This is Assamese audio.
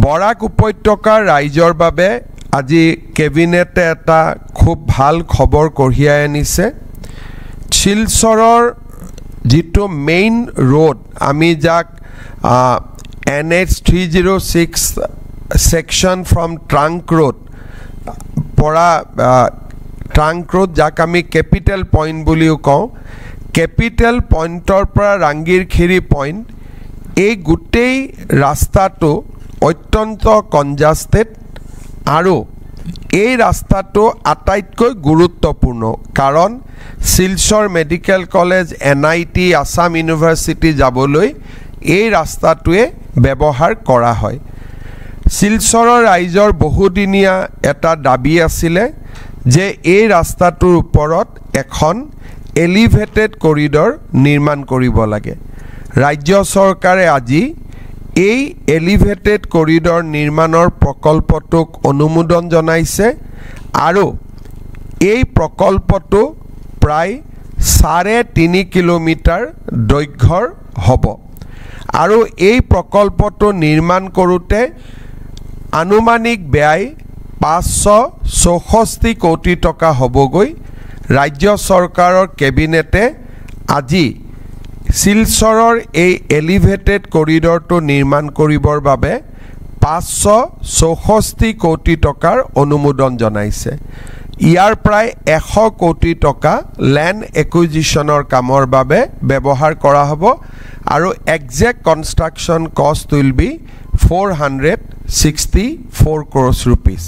বৰাক উপত্যকাৰ ৰাইজৰ বাবে আজি কেবিনেটে এটা খুব ভাল খবৰ কঢ়িয়াই আনিছে। শিলচৰৰ যিটো মেইন ৰোড আমি যাক NH 306 section from trunk road পৰা ট্ৰাংক ৰোড যাক আমি কেপিটেল পইণ্ট বুলিও কওঁ, কেপিটেল পইণ্টৰ পৰা ৰাংগিৰখিৰি পইণ্ট, এই গোটেই ৰাস্তাটো অত্যন্ত কনজাষ্টেড আৰু এই ৰাস্তাটো আটাইতকৈ গুৰুত্বপূৰ্ণ কাৰণ Silchar medical college NIT Assam university যাবলৈ এই ৰাস্তাটোৱে ব্যৱহাৰ কৰা হয়। শিলচৰৰ ৰাইজৰ বহুদিনীয়া এটা দাবী আছিলে যে এই ৰাস্তাটোৰ ওপৰত এখন এলিভেটেড কৰিডৰ নিৰ্মাণ কৰিব লাগে। ৰাজ্য চৰকাৰে আজি এই এলিভেটেড কৰিডৰ নিৰ্মাণৰ প্ৰকল্পটোক অনুমোদন জনাইছে আৰু এই প্ৰকল্পটো প্ৰায় 3.5 কিলোমিটাৰ দৈৰ্ঘ্যৰ হ'ব আৰু এই প্ৰকল্পটো নিৰ্মাণ কৰোঁতে আনুমানিক ব্যয় 564 কোটি টকা হ'বগৈ। ৰাজ্য চৰকাৰৰ কেবিনেটে আজি শিলচৰৰ এই এলিভেটেড কৰিডৰটো নিৰ্মাণ কৰিবৰ বাবে 564 কোটি টকাৰ অনুমোদন জনাইছে। ইয়াৰ প্ৰায় 100 কোটি টকা লেণ্ড একুইজিশ্যনৰ কামৰ বাবে ব্যৱহাৰ কৰা হ'ব আৰু একজেক্ট কনষ্ট্ৰাকশ্যন কষ্ট উইল বি 464 crores rupees.